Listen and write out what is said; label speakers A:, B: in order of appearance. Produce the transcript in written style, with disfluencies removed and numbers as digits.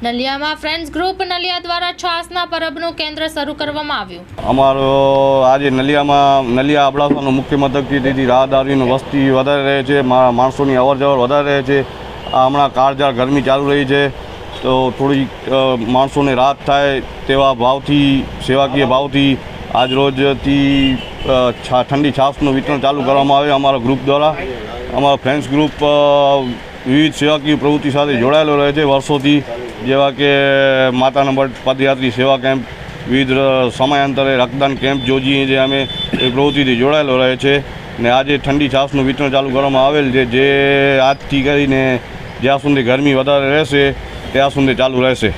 A: નલિયામાં friends group Naliya દ્વારા છાસના પરબનું કેન્દ્ર શરૂ કરવામાં આવ્યું.
B: અમારો આજે નલિયા અબડાસાનું મુખ્ય મથકથી તેથી રાહદારીની વસ્તી વધારે રહે છે, માણસોની અવરજવર વધારે રહે છે. હમણાં કાળઝાળ ગરમી ચાલુ રહી છે તો થોડી માણસોને રાહત થાય તેવા ભાવથી, સેવાકીય ભાવથી આજરોજથી ઠંડી છાશનું વિતરણ ચાલુ કરવામાં આવે. અમારા ગ્રુપ દ્વારા, અમારા ફ્રેન્ડ્સ ગ્રુપ વિવિધ સેવાકીય પ્રવૃત્તિ સાથે જોડાયેલો રહે છે વર્ષોથી, જેવા કે માતાના પદયાત્રી સેવા કેમ્પ, વિવિધ સમયાંતરે રક્તદાન કેમ્પ યોજીએ છીએ અમે, એ પ્રવૃત્તિથી જોડાયેલો રહે છે. ને આજે ઠંડી છાશનું વિતરણ ચાલુ કરવામાં આવેલ છે, જે આજથી કરીને જ્યાં સુધી ગરમી વધારે રહેશે ત્યાં સુધી ચાલુ રહેશે.